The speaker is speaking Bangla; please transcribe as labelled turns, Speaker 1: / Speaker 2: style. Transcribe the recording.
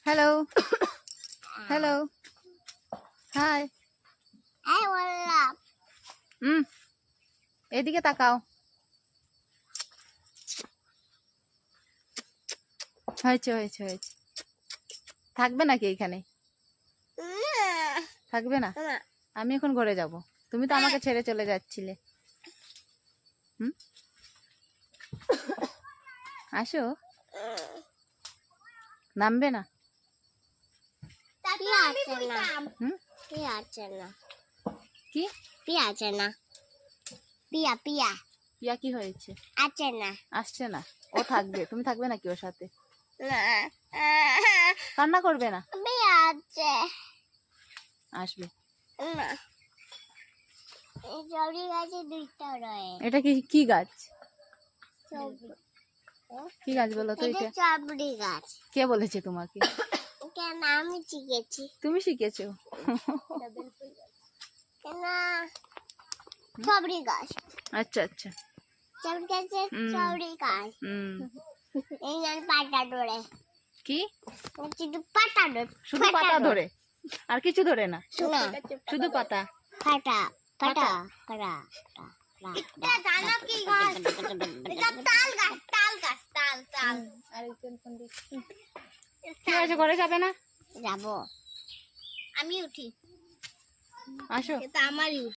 Speaker 1: হ্যালো হ্যালো হাই
Speaker 2: এই বললাম
Speaker 1: এদিকে তাকাও। হয়েছে হয়েছে হয়েছে। থাকবে নাকি এখানে? থাকবে না? আমি এখন ঘরে যাব। তুমি তো আমাকে ছেড়ে চলে যাচ্ছিলে। আসো। নামবে না? কি
Speaker 2: পিয়া
Speaker 1: পিয়া কি হয়েছে?
Speaker 2: আছে না
Speaker 1: আসছে না? ও থাকবে, তুমি থাকবে নাকি ওর সাথে? কান্না করবে না?
Speaker 2: পিয়া আছে
Speaker 1: আসবে।
Speaker 2: না জরি গাছে দুইটা রয়ে।
Speaker 1: এটা কি কি গাছ?
Speaker 2: সব-
Speaker 1: কি গাছ বলো তো?
Speaker 2: এটা
Speaker 1: এটা
Speaker 2: চাবড়ি গাছ।
Speaker 1: কে বলেছে তোমাকে?
Speaker 2: কেন আমি শিখেছি
Speaker 1: তুমি শিখেছো?
Speaker 2: কেন চাবড়ি গাছ।
Speaker 1: আচ্ছা আচ্ছা।
Speaker 2: চাবড়ি গাছে চাবড়ি গাছ। এই গাছ পাতা ধরে।
Speaker 1: কি?
Speaker 2: শুধু পাতা ধরে।
Speaker 1: শুধু পাতা ধরে, আর কিছু ধরে না?
Speaker 2: না
Speaker 1: শুধু পাতা।
Speaker 2: পাতা পাতা পাতা এটা জানো কি গাছ? এটা তাল গাছ তাল গাছ তাল তাল।
Speaker 1: কি হয়েছে, ঘরে যাবে না?
Speaker 2: যাবো আমি উঠি।
Speaker 1: আসো।
Speaker 2: এটা আমারই